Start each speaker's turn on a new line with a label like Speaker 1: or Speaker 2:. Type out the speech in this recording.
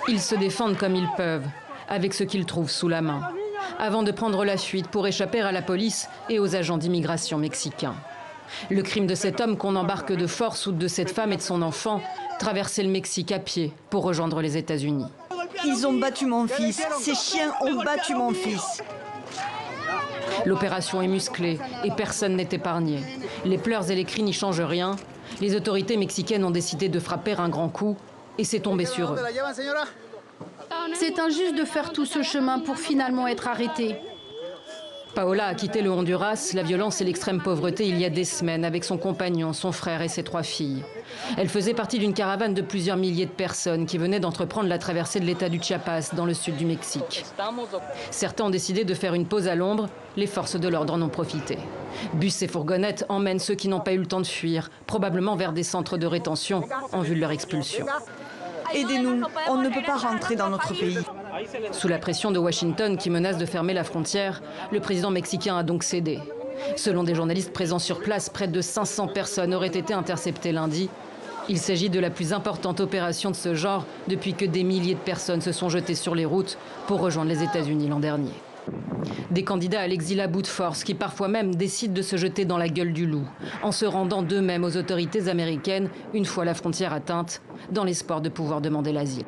Speaker 1: Ils se défendent comme ils peuvent, avec ce qu'ils trouvent sous la main, avant de prendre la fuite pour échapper à la police et aux agents d'immigration mexicains. Le crime de cet homme qu'on embarque de force ou de cette femme et de son enfant, traverser le Mexique à pied pour rejoindre les États-Unis.
Speaker 2: Ils ont battu mon fils, ces chiens ont battu mon fils.
Speaker 1: L'opération est musclée et personne n'est épargné. Les pleurs et les cris n'y changent rien. Les autorités mexicaines ont décidé de frapper un grand coup et c'est tombé sur eux.
Speaker 3: C'est injuste de faire tout ce chemin pour finalement être arrêté.
Speaker 1: Paola a quitté le Honduras, la violence et l'extrême pauvreté il y a des semaines avec son compagnon, son frère et ses 3 filles. Elle faisait partie d'une caravane de plusieurs milliers de personnes qui venaient d'entreprendre la traversée de l'État du Chiapas dans le sud du Mexique. Certains ont décidé de faire une pause à l'ombre, les forces de l'ordre en ont profité. Bus et fourgonnettes emmènent ceux qui n'ont pas eu le temps de fuir, probablement vers des centres de rétention en vue de leur expulsion.
Speaker 2: Aidez-nous, on ne peut pas rentrer dans notre pays.
Speaker 1: Sous la pression de Washington qui menace de fermer la frontière, le président mexicain a donc cédé. Selon des journalistes présents sur place, près de 500 personnes auraient été interceptées lundi. Il s'agit de la plus importante opération de ce genre depuis que des milliers de personnes se sont jetées sur les routes pour rejoindre les États-Unis l'an dernier. Des candidats à l'exil à bout de force qui parfois même décident de se jeter dans la gueule du loup, en se rendant d'eux-mêmes aux autorités américaines une fois la frontière atteinte, dans l'espoir de pouvoir demander l'asile.